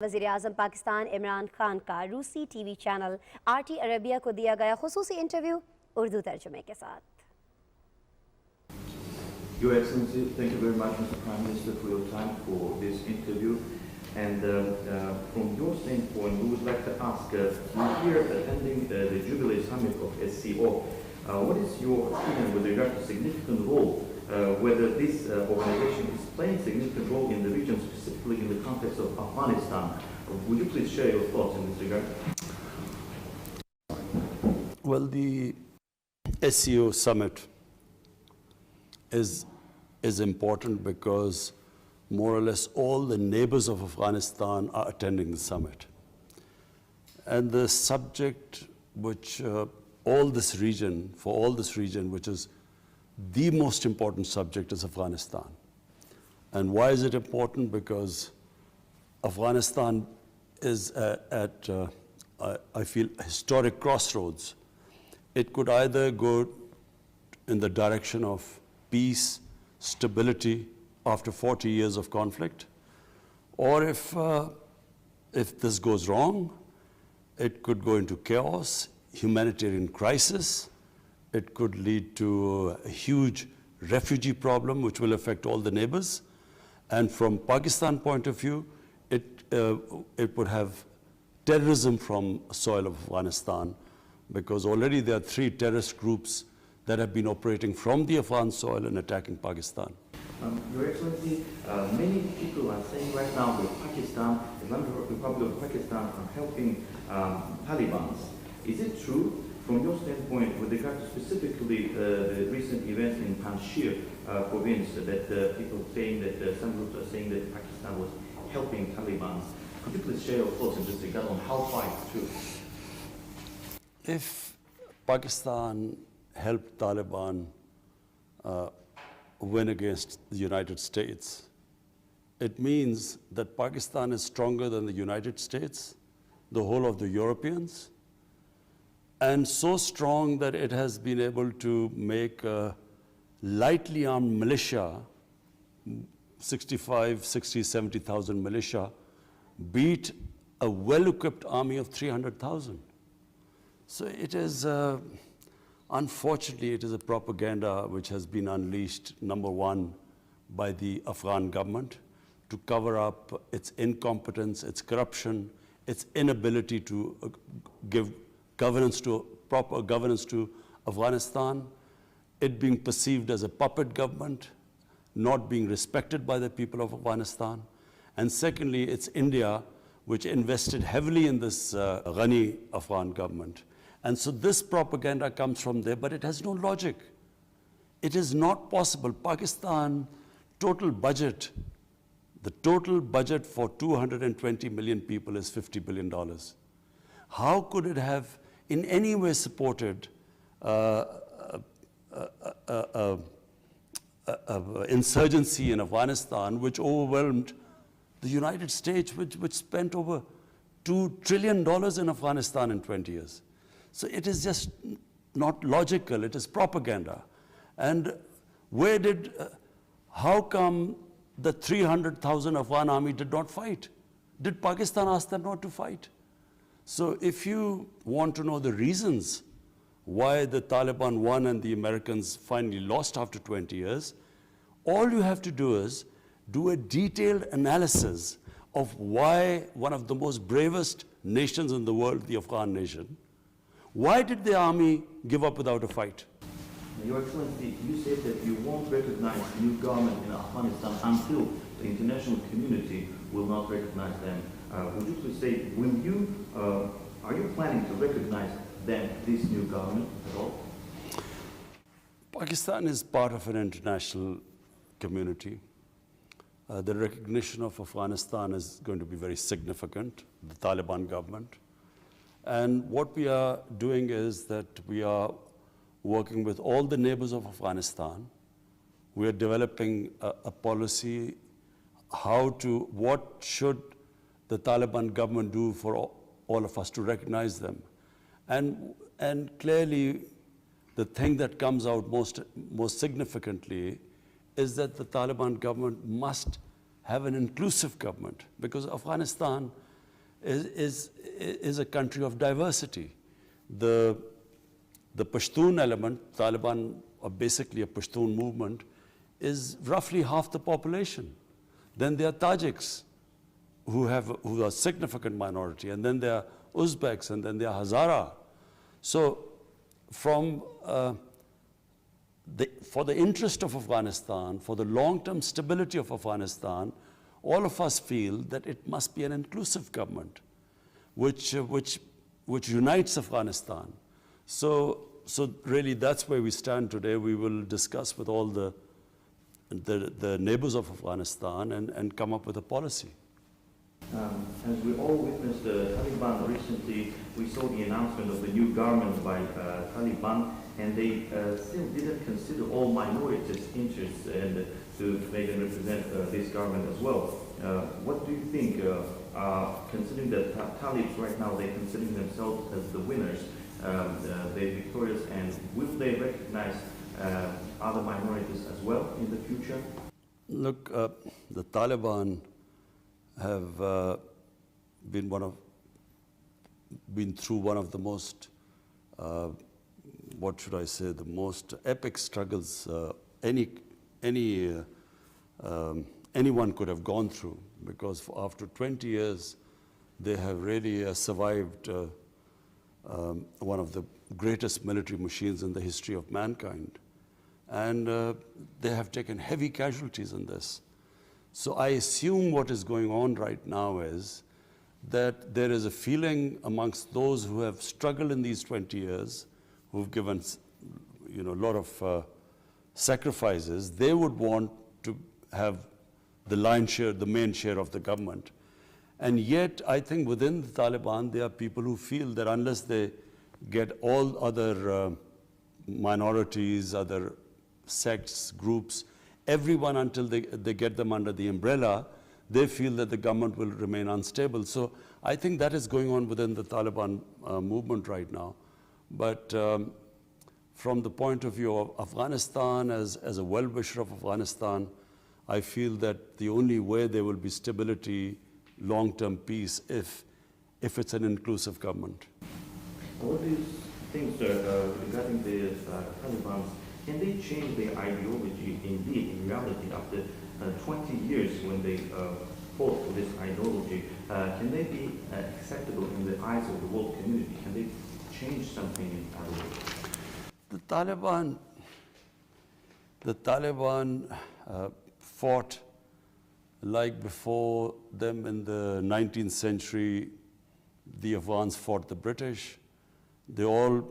वज़ीर-ए-आज़म पाकिस्तान इमरान खान का रूसी टीवी चैनल RT अरबिया को दिया गया खुसूसी इंटरव्यू उर्दू तर्जुमे के साथ। Your Excellency, thank you very much, Mr. Prime Minister, for your time for this interview. And from your standpoint, we would like to ask, you're here attending the Jubilee Summit of SCO. What is your opinion with regard to significant role, whether this organization is playing significant role in the region, specifically in the context of Afghanistan? Would you please share your thoughts in this regard? Well, the SCO Summit is important because more or less all the neighbors of Afghanistan are attending the summit. And the subject which for all this region, which is the most important subject, is Afghanistan. And why is it important? Because Afghanistan is at I feel, historic crossroads. It could either go in the direction of peace, stability after 40 years of conflict, or if this goes wrong, it could go into chaos, humanitarian crisis. It could lead to a huge refugee problem which will affect all the neighbors. And from Pakistan point of view, it would have terrorism from soil of Afghanistan, because already there are 3 terrorist groups that have been operating from the Afghan soil and attacking Pakistan. Your Excellency, many people are saying right now that Pakistan, the Islamic Republic of Pakistan, are helping Taliban. Is it true, from your standpoint, with regard to specifically the recent events in Panjshir province, that people saying that some groups are saying that Pakistan was helping Taliban? Could you please share your thoughts in this regard on how far it's true? If Pakistan helped Taliban win against the United States, it means that Pakistan is stronger than the United States, the whole of the Europeans, and so strong that it has been able to make a lightly armed militia, 65, 60, 70,000 militia, beat a well-equipped army of 300,000. So it is, unfortunately, it is a propaganda which has been unleashed, number one, by the Afghan government to cover up its incompetence, its corruption, its inability to give proper governance to Afghanistan, it being perceived as a puppet government, not being respected by the people of Afghanistan. And secondly, it's India, which invested heavily in this Ghani Afghan government. And so this propaganda comes from there, but it has no logic. It is not possible. Pakistan total budget, the total budget for 220 million people is $50 billion. How could it have in any way supported insurgency in Afghanistan, which overwhelmed the United States, which spent over $2 trillion in Afghanistan in 20 years? So it is just not logical, it is propaganda. And how come the 300,000 Afghan army did not fight? Did Pakistan ask them not to fight? So if you want to know the reasons why the Taliban won and the Americans finally lost after 20 years, all you have to do is do a detailed analysis of why one of the most bravest nations in the world, the Afghan nation, why did the army give up without a fight? Your Excellency, you said that you won't recognize the new government in Afghanistan until the international community will not recognize them. Would you please say, are you planning to recognize this new government at all? Pakistan is part of an international community. The recognition of Afghanistan is going to be very significant, the Taliban government. And what we are doing is that we are working with all the neighbors of Afghanistan. We are developing a policy, what should the Taliban government do for all of us to recognize them. And clearly, the thing that comes out most significantly is that the Taliban government must have an inclusive government, because Afghanistan is a country of diversity. The Pashtun element, Taliban are basically a Pashtun movement, is roughly half the population. Then there are Tajiks, who are a significant minority, and then there are Uzbeks, and then there are Hazara. So from for the interest of Afghanistan, for the long-term stability of Afghanistan, all of us feel that it must be an inclusive government, which unites Afghanistan. So really, that's where we stand today. We will discuss with all the neighbors of Afghanistan and come up with a policy. As we all witnessed the Taliban recently, we saw the announcement of the new government by Taliban, and they still didn't consider all minorities' interests and to make and represent this government as well. What do you think, considering that Talibs right now, they're considering themselves as the winners, they're victorious, and will they recognize other minorities as well in the future? Look, the Taliban have been through one of the most, what should I say, the most epic struggles anyone could have gone through, because after 20 years, they have really survived one of the greatest military machines in the history of mankind. And they have taken heavy casualties in this. So I assume what is going on right now is that there is a feeling amongst those who have struggled in these 20 years, who've given a lot of sacrifices. They would want to have the lion's share, the main share of the government. And yet, I think within the Taliban, there are people who feel that unless they get all other minorities, other sects, groups, everyone until they get them under the umbrella, they feel that the government will remain unstable. So I think that is going on within the Taliban movement right now. But from the point of view of Afghanistan, as a well-wisher of Afghanistan, I feel that the only way there will be stability, long-term peace, if it's an inclusive government. What do you think, sir, regarding the Taliban? Can they change their ideology indeed, in reality, after 20 years when they fought for this ideology? Can they be acceptable in the eyes of the world community? Can they change something in ideology? The Taliban fought like before them in the 19th century. The Afghans fought the British. They all,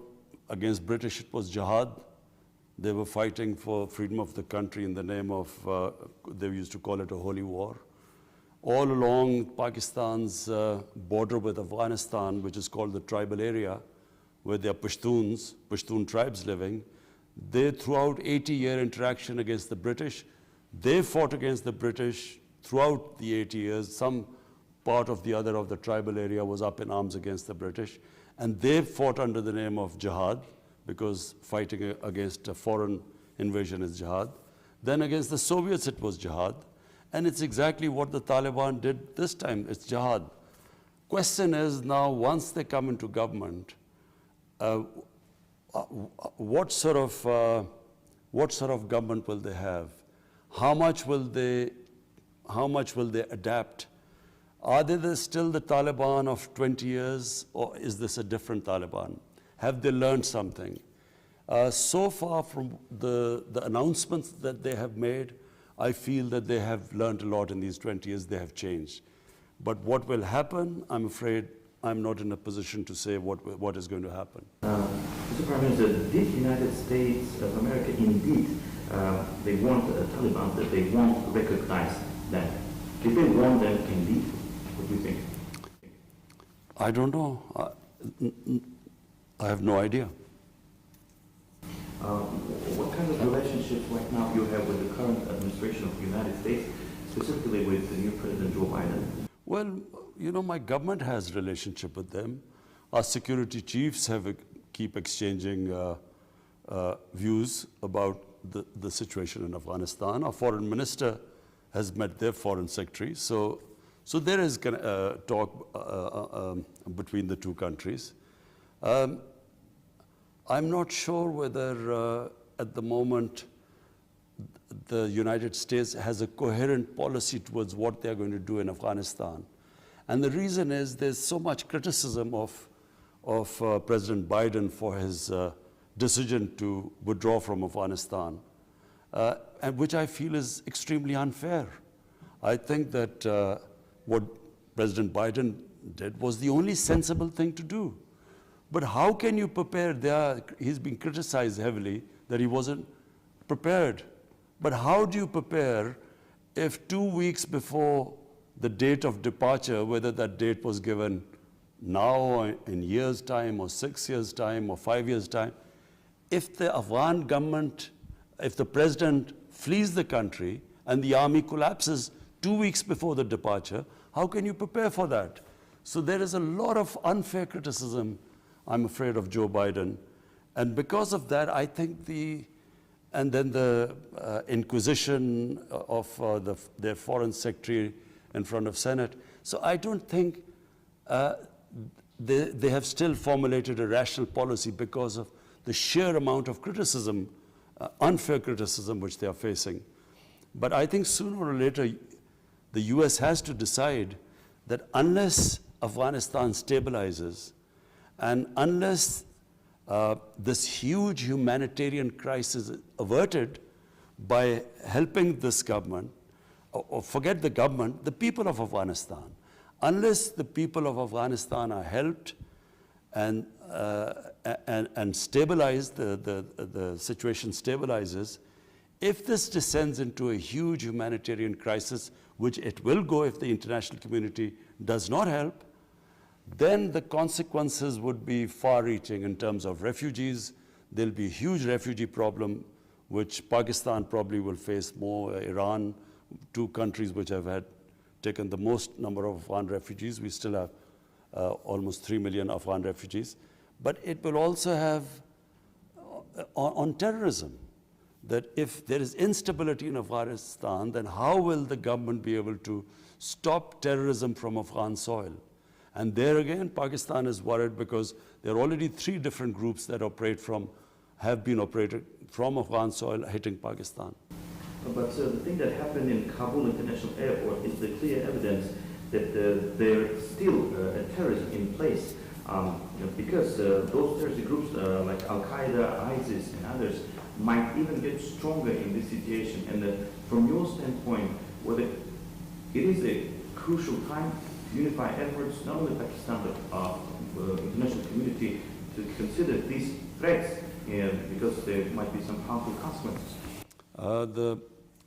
against British, it was jihad. They were fighting for freedom of the country in the name of, they used to call it a holy war. All along Pakistan's border with Afghanistan, which is called the tribal area, where there are Pashtun tribes living, they, throughout 80-year interaction against the British, they fought against the British throughout the 80 years. Some part of the tribal area was up in arms against the British, and they fought under the name of jihad, because fighting against a foreign invasion is jihad. Then against the Soviets it was jihad. And it's exactly what the Taliban did this time, it's jihad. Question is now, once they come into government, what sort of government will they have? How much will they adapt? Are they still the Taliban of 20 years, or is this a different Taliban? Have they learned something? So far from the announcements that they have made, I feel that they have learned a lot in these 20 years, they have changed. But what will happen, I'm afraid I'm not in a position to say what is going to happen. Mr. Prime Minister, did the United States of America indeed, they want the Taliban, that they won't recognize them? Did they want them indeed? What do you think? I don't know. I have no idea. What kind of relationships right now you have with the current administration of the United States, specifically with the new President Joe Biden? Well, my government has a relationship with them. Our security chiefs keep exchanging views about the situation in Afghanistan. Our foreign minister has met their foreign secretary. So So there is talk between the two countries. I'm not sure whether at the moment the United States has a coherent policy towards what they're going to do in Afghanistan. And the reason is there's so much criticism of President Biden for his decision to withdraw from Afghanistan, and which I feel is extremely unfair. I think that what President Biden did was the only sensible thing to do. But how can you prepare? He's been criticized heavily that he wasn't prepared. But how do you prepare if 2 weeks before the date of departure, whether that date was given now, in years' time, or 6 years' time, or 5 years' time, if the Afghan government, if the president flees the country and the army collapses 2 weeks before the departure, how can you prepare for that? So there is a lot of unfair criticism, I'm afraid, of Joe Biden. And because of that, I think and then the inquisition of their foreign secretary in front of Senate. So I don't think they have still formulated a rational policy because of the sheer amount of criticism, unfair criticism which they are facing. But I think sooner or later, the US has to decide that unless Afghanistan stabilizes and unless this huge humanitarian crisis is averted by helping this government, or forget the government, the people of Afghanistan. Unless the people of Afghanistan are helped and stabilized, the situation stabilizes, if this descends into a huge humanitarian crisis, which it will go if the international community does not help, then the consequences would be far-reaching in terms of refugees. There'll be a huge refugee problem, which Pakistan probably will face more, Iran, two countries which have taken the most number of Afghan refugees. We still have almost 3 million Afghan refugees. But it will also have on terrorism, that if there is instability in Afghanistan, then how will the government be able to stop terrorism from Afghan soil? And there again, Pakistan is worried because there are already 3 different groups that have been operated from Afghan soil hitting Pakistan. But the thing that happened in Kabul International Airport is the clear evidence that there's still a terrorism in place. Because those terrorist groups like Al-Qaeda, ISIS, and others might even get stronger in this situation. And from your standpoint, whether it is a crucial time to unify efforts, not only Pakistan, but international community, to consider these threats, because there might be some harmful consequences.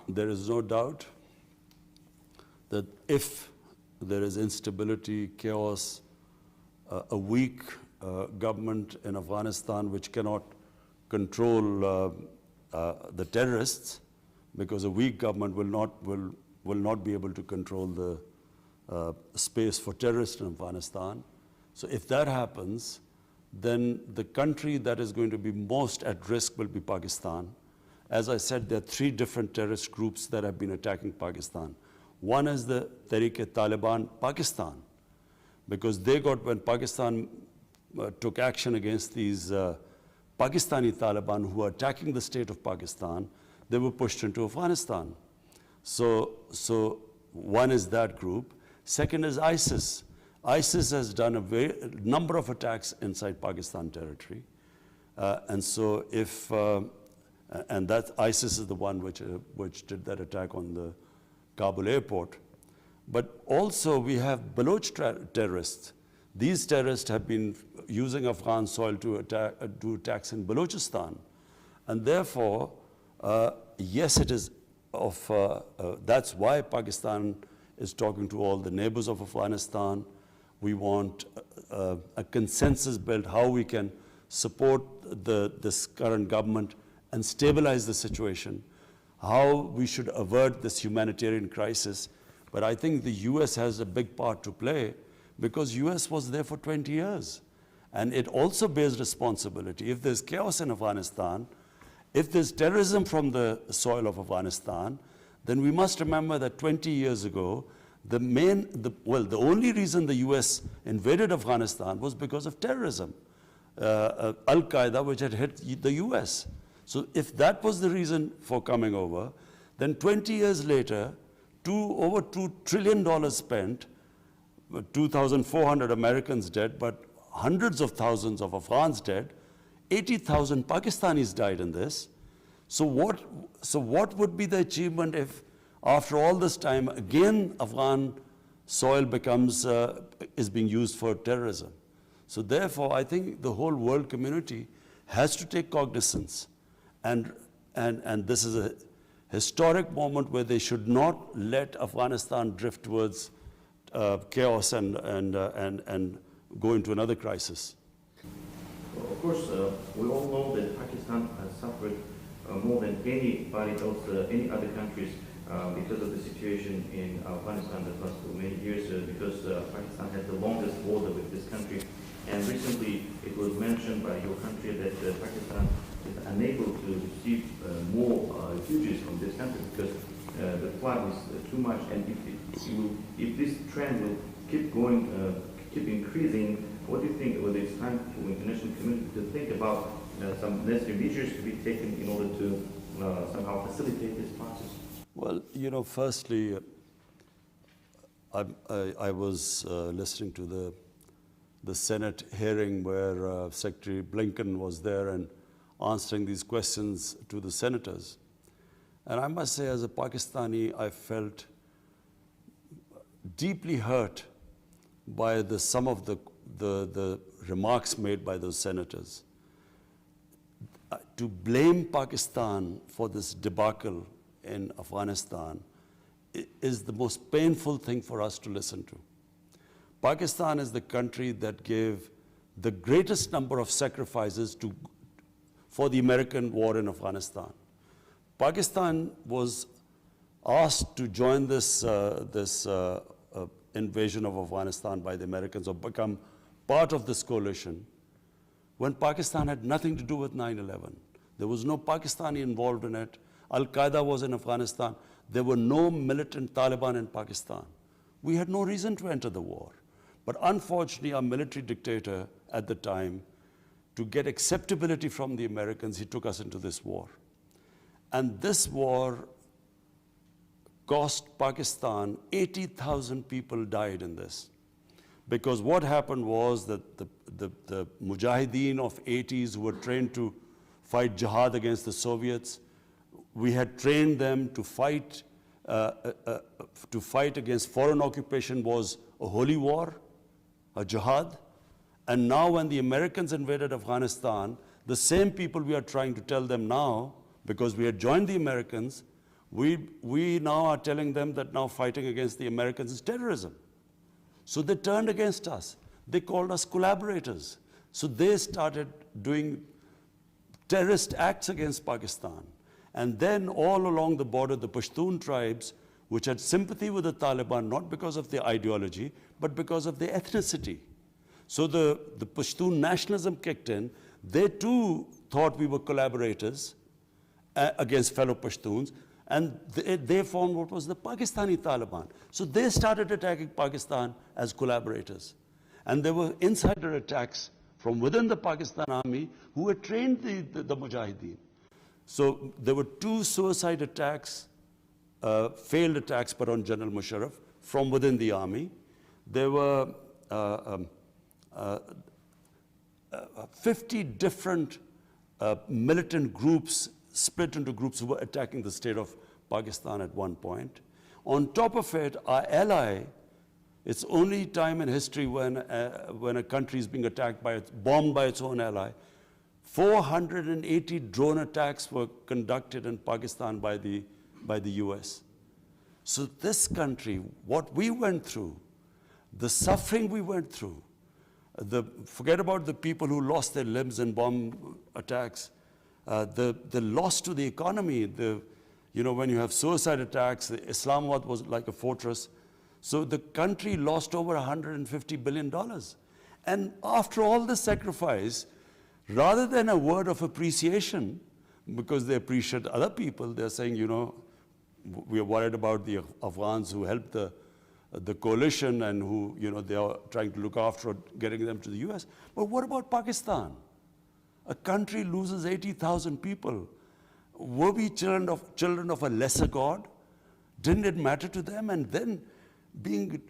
There is no doubt that if there is instability, chaos, a weak government in Afghanistan which cannot control the terrorists, because a weak government will not be able to control the space for terrorists in Afghanistan. So if that happens, then the country that is going to be most at risk will be Pakistan. As I said, there are 3 different terrorist groups that have been attacking Pakistan. One is the Tehrik-e-Taliban Pakistan, because when Pakistan took action against these Pakistani Taliban who were attacking the state of Pakistan, they were pushed into Afghanistan. So one is that group. Second is ISIS. ISIS has done a number of attacks inside Pakistan territory. And that ISIS is the one which did that attack on the Kabul airport. But also we have Baloch terrorists. These terrorists have been using Afghan soil to do attacks in Balochistan. And therefore, yes, it is that's why Pakistan is talking to all the neighbors of Afghanistan. We want a consensus built how we can support this current government and stabilize the situation, how we should avert this humanitarian crisis. But I think the US has a big part to play, because US was there for 20 years. And it also bears responsibility. If there's chaos in Afghanistan, if there's terrorism from the soil of Afghanistan, then we must remember that 20 years ago, The only reason the US invaded Afghanistan was because of terrorism. Al-Qaeda, which had hit the US. So if that was the reason for coming over, then 20 years later, over $2 trillion spent, 2,400 Americans dead, but hundreds of thousands of Afghans dead, 80,000 Pakistanis died in this. So what would be the achievement if, after all this time, again Afghan soil is being used for terrorism? So therefore, I think the whole world community has to take cognizance, and this is a historic moment where they should not let Afghanistan drift towards chaos and go into another crisis. Well, of course, we all know that Pakistan has suffered more than anybody else, any other countries, because of the situation in Afghanistan that was for many years, because Pakistan had the longest border with this country. And recently it was mentioned by your country that Pakistan is unable to receive more refugees from this country because the flood is too much. And if this trend will keep going, keep increasing, what do you think? Whether it's time for the international community to think about some necessary measures to be taken in order to somehow facilitate this process? Well, firstly, I was listening to the Senate hearing where Secretary Blinken was there and answering these questions to the senators. And I must say, as a Pakistani, I felt deeply hurt by some of the remarks made by those senators. To blame Pakistan for this debacle in Afghanistan is the most painful thing for us to listen to. Pakistan is the country that gave the greatest number of sacrifices for the American war in Afghanistan. Pakistan was asked to join this invasion of Afghanistan by the Americans, or become part of this coalition, when Pakistan had nothing to do with 9/11. There was no Pakistani involved in it. Al-Qaeda was in Afghanistan. There were no militant Taliban in Pakistan. We had no reason to enter the war. But unfortunately, our military dictator at the time, to get acceptability from the Americans, he took us into this war. And this war cost Pakistan, 80,000 people died in this. Because what happened was that the mujahideen of 80s who were trained to fight jihad against the Soviets, we had trained them to fight against foreign occupation was a holy war, a jihad. And now when the Americans invaded Afghanistan, the same people we are trying to tell them now, because we had joined the Americans, we now are telling them that now fighting against the Americans is terrorism. So they turned against us. They called us collaborators. So they started doing terrorist acts against Pakistan. And then all along the border, the Pashtun tribes, which had sympathy with the Taliban, not because of their ideology, but because of their ethnicity. So the Pashtun nationalism kicked in. They too thought we were collaborators against fellow Pashtuns, and they formed what was the Pakistani Taliban. So they started attacking Pakistan as collaborators. And there were insider attacks from within the Pakistan army who had trained the Mujahideen. So there were 2 suicide attacks, failed attacks, but on General Musharraf from within the army. There were 50 different militant groups split into groups who were attacking the state of Pakistan at one point. On top of it, our ally, it's only time in history when a country is being attacked bombed by its own ally. 480 drone attacks were conducted in Pakistan by the US. So this country, what we went through, the suffering we went through, forget about the people who lost their limbs in bomb attacks, the loss to the economy, when you have suicide attacks, Islamabad was like a fortress. So the country lost over $150 billion. And after all this sacrifice, rather than a word of appreciation, because they appreciate other people, they're saying, we are worried about the Afghans who helped the coalition and who, they are trying to look after getting them to the US. But what about Pakistan? A country loses 80,000 people. Were we children of a lesser God? Didn't it matter to them? And then being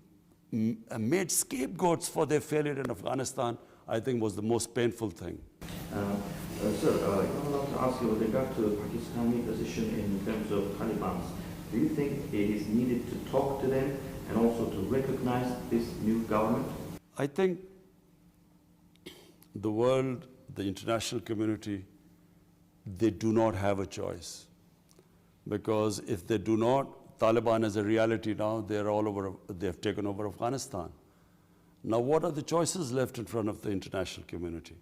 made scapegoats for their failure in Afghanistan, I think was the most painful thing. Sir, I would like to ask you with regard to the Pakistani position in terms of Taliban. Do you think it is needed to talk to them and also to recognize this new government? I think the world, the international community, they do not have a choice. Because if they do not, Taliban is a reality now, they have taken over Afghanistan. Now what are the choices left in front of the international community?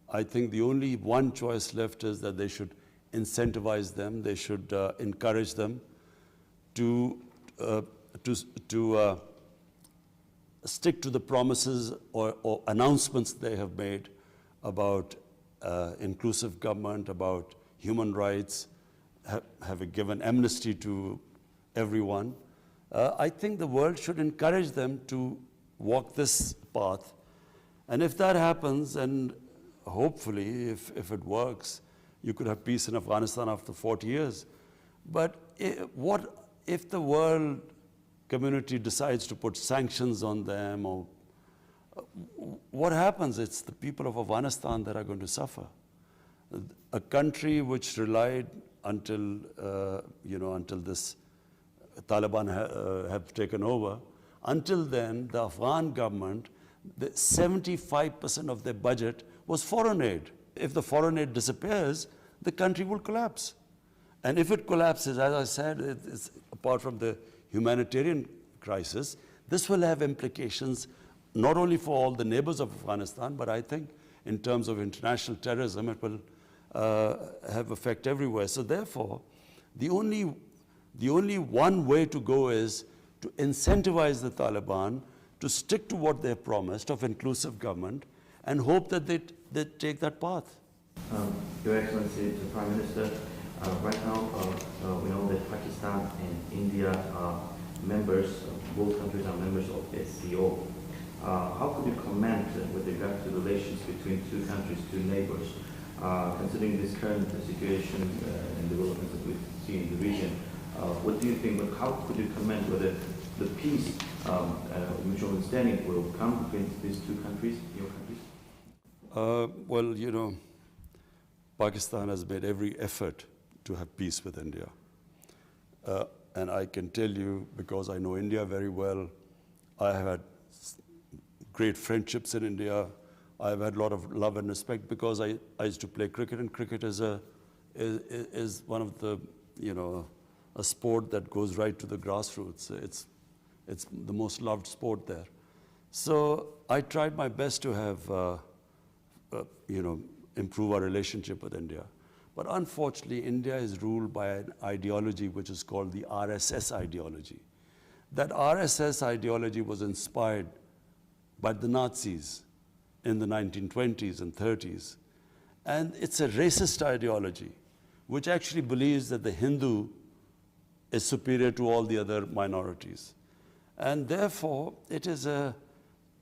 I think the only one choice left is that they should incentivize them, they should encourage them to stick to the promises or announcements they have made about inclusive government, about human rights, have given amnesty to everyone. I think the world should encourage them to walk this path. And if that happens, and hopefully, if it works, you could have peace in Afghanistan after 40 years. But what if the world community decides to put sanctions on them, or what happens? It's the people of Afghanistan that are going to suffer. A country which relied until this Taliban have taken over. Until then, the Afghan government, 75% of their budget was foreign aid. If the foreign aid disappears, the country will collapse. And if it collapses, as I said, it's, apart from the humanitarian crisis, this will have implications not only for all the neighbors of Afghanistan, but I think in terms of international terrorism, it will have effect everywhere. So therefore, the only one way to go is to incentivize the Taliban to stick to what they promised of inclusive government and hope that they take that path. Your Excellency, the Prime Minister, right now we know that Pakistan and India are members, both countries are members of SCO. How could you comment with regard to relations between two countries, two neighbors, considering this current situation and developments that we see in the region? What do you think, how could you comment whether the peace, mutual understanding will come between these two countries, your countries? Well, Pakistan has made every effort to have peace with India. And I can tell you, because I know India very well, I have had great friendships in India. I've had a lot of love and respect because I used to play cricket, and cricket is one of the, a sport that goes right to the grassroots. It's the most loved sport there. So I tried my best to have, improve our relationship with India. But unfortunately, India is ruled by an ideology which is called the RSS ideology. That RSS ideology was inspired by the Nazis in the 1920s and 30s. And it's a racist ideology, which actually believes that the Hindu is superior to all the other minorities. And therefore, it is a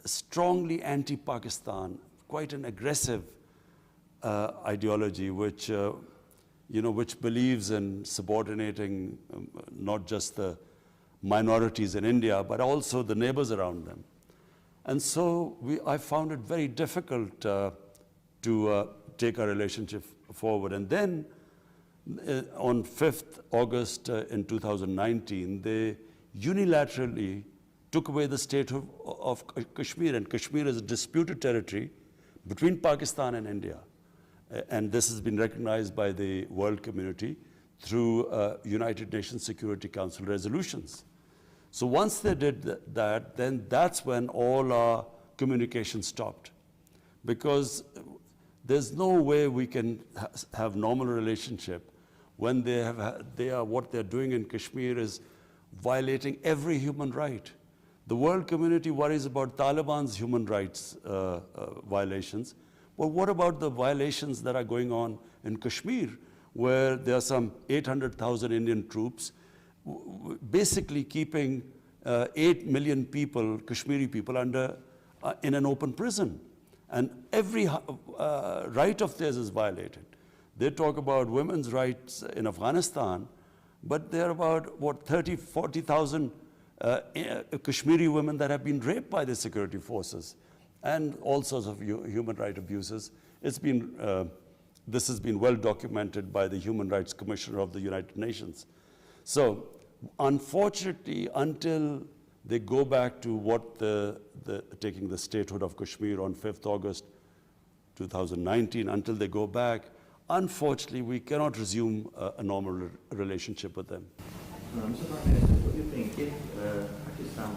strongly anti-Pakistan, quite an aggressive ideology, which believes in subordinating not just the minorities in India, but also the neighbors around them. And so I found it very difficult to take our relationship forward. And then on 5th August in 2019, they unilaterally took away the state of Kashmir. And Kashmir is a disputed territory between Pakistan and India. And this has been recognized by the world community through United Nations Security Council resolutions. So once they did that, then that's when all our communication stopped. Because there's no way we can have normal relationship when what they're doing in Kashmir is violating every human right. The world community worries about Taliban's human rights violations. But what about the violations that are going on in Kashmir, where there are some 800,000 Indian troops basically keeping 8 million people, Kashmiri people, in an open prison. And every right of theirs is violated. They talk about women's rights in Afghanistan, but there are about, what, 30, 40,000 Kashmiri women that have been raped by the security forces, and all sorts of human rights abuses. It's been, this has been well documented by the Human Rights Commissioner of the United Nations. So, unfortunately, until they go back to what taking the statehood of Kashmir on 5th August 2019, until they go back, unfortunately, we cannot resume a normal relationship with them. Mr. Prime Minister, what do you think if Pakistan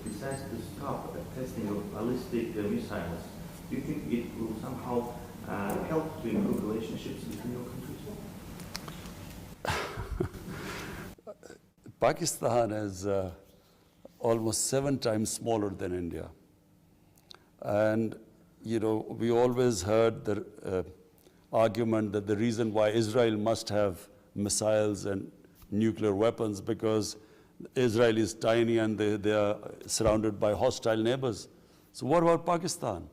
decides to stop testing of ballistic missiles? Do you think it will somehow help to improve relationships between your countries? Pakistan is almost 7 times smaller than India. And, you know, we always heard the argument that the reason why Israel must have missiles and nuclear weapons because Israel is tiny and they are surrounded by hostile neighbors. So what about Pakistan?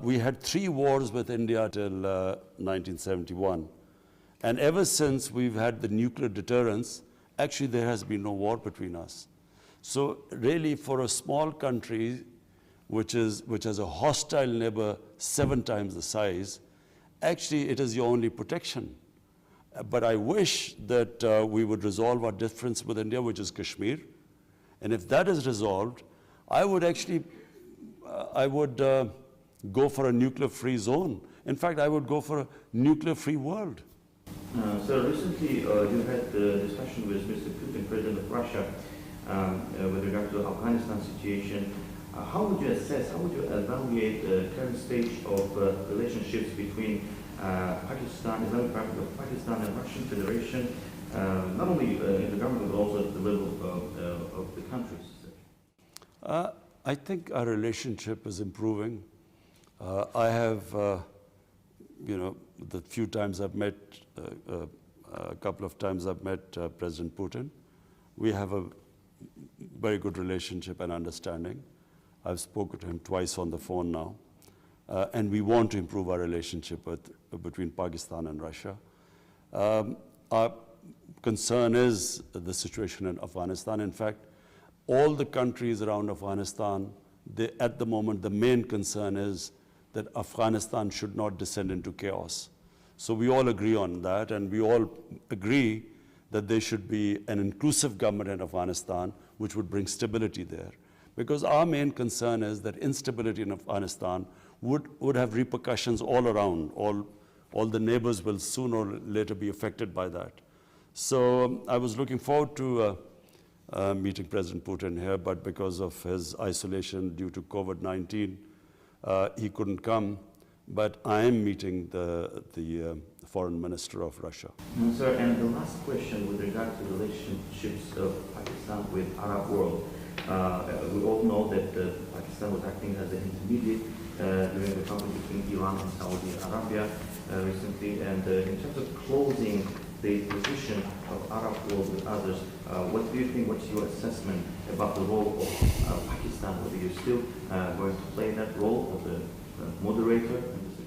We had 3 wars with India till 1971. And ever since we've had the nuclear deterrence, actually there has been no war between us. So really for a small country which has a hostile neighbor 7 times the size, actually it is your only protection. But I wish that we would resolve our difference with India, which is Kashmir. And if that is resolved, I would actually, go for a nuclear-free zone. In fact, I would go for a nuclear-free world. So recently you had a discussion with Mr. Putin, President of Russia, with regard to the Afghanistan situation. How would you assess, how would you evaluate the current stage of relationships between Pakistan, Islamic Republic of Pakistan and Russian Federation, not only in the government but also at the level of the countries? I think our relationship is improving. I have, you know, the few times I've met, a couple of times I've met President Putin. We have a very good relationship and understanding. I've spoken to him twice on the phone now. And we want to improve our relationship between Pakistan and Russia. Our concern is the situation in Afghanistan. In fact, all the countries around Afghanistan, at the moment, the main concern is that Afghanistan should not descend into chaos. So we all agree on that, and we all agree that there should be an inclusive government in Afghanistan which would bring stability there. Because our main concern is that instability in Afghanistan would have repercussions all around. All the neighbors will sooner or later be affected by that. So I was looking forward to meeting President Putin here, but because of his isolation due to COVID-19, he couldn't come. But I am meeting the foreign minister of Russia. Sir, and the last question with regard to relationships of Pakistan with Arab world. We all know that Pakistan was acting as an intermediate during the conflict between Iran and Saudi Arabia recently. And in terms of closing the position of Arab world with others, what do you think, what's your assessment about the role of Pakistan? Whether you're still going to play that role of the moderator in this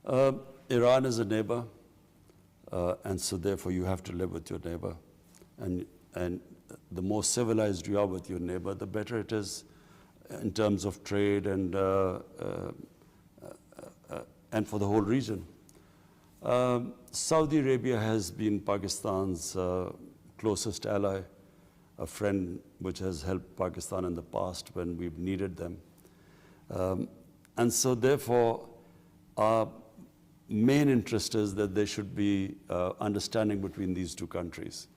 regard? Iran is a neighbor, and so therefore you have to live with your neighbor. And the more civilized you are with your neighbor, the better it is in terms of trade and for the whole region. Saudi Arabia has been Pakistan's closest ally, a friend which has helped Pakistan in the past when we've needed them. And so therefore, our main interest is that there should be understanding between these two countries.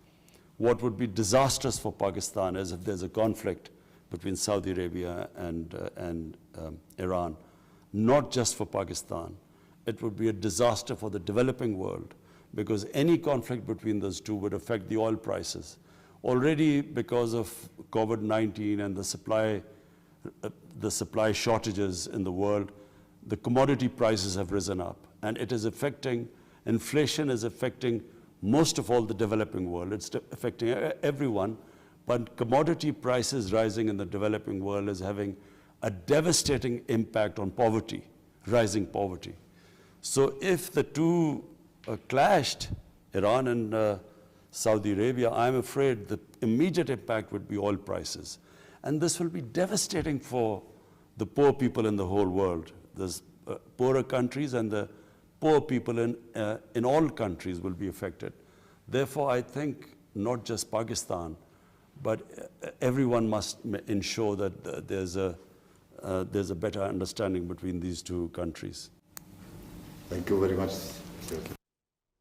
What would be disastrous for Pakistan is if there's a conflict between Saudi Arabia and Iran, not just for Pakistan. It would be a disaster for the developing world because any conflict between those two would affect the oil prices. Already because of COVID-19 and the supply shortages in the world, the commodity prices have risen up, and it is affecting, inflation is affecting most of all the developing world. It's affecting everyone, But commodity prices rising in the developing world is having a devastating impact on poverty, rising poverty. So if the two clashed, Iran and Saudi Arabia, I'm afraid the immediate impact would be oil prices. And this will be devastating for the poor people in the whole world. There's poorer countries, and the poor people in all countries will be affected. Therefore, I think not just Pakistan, but everyone must ensure that there's a better understanding between these two countries. Thank you very much.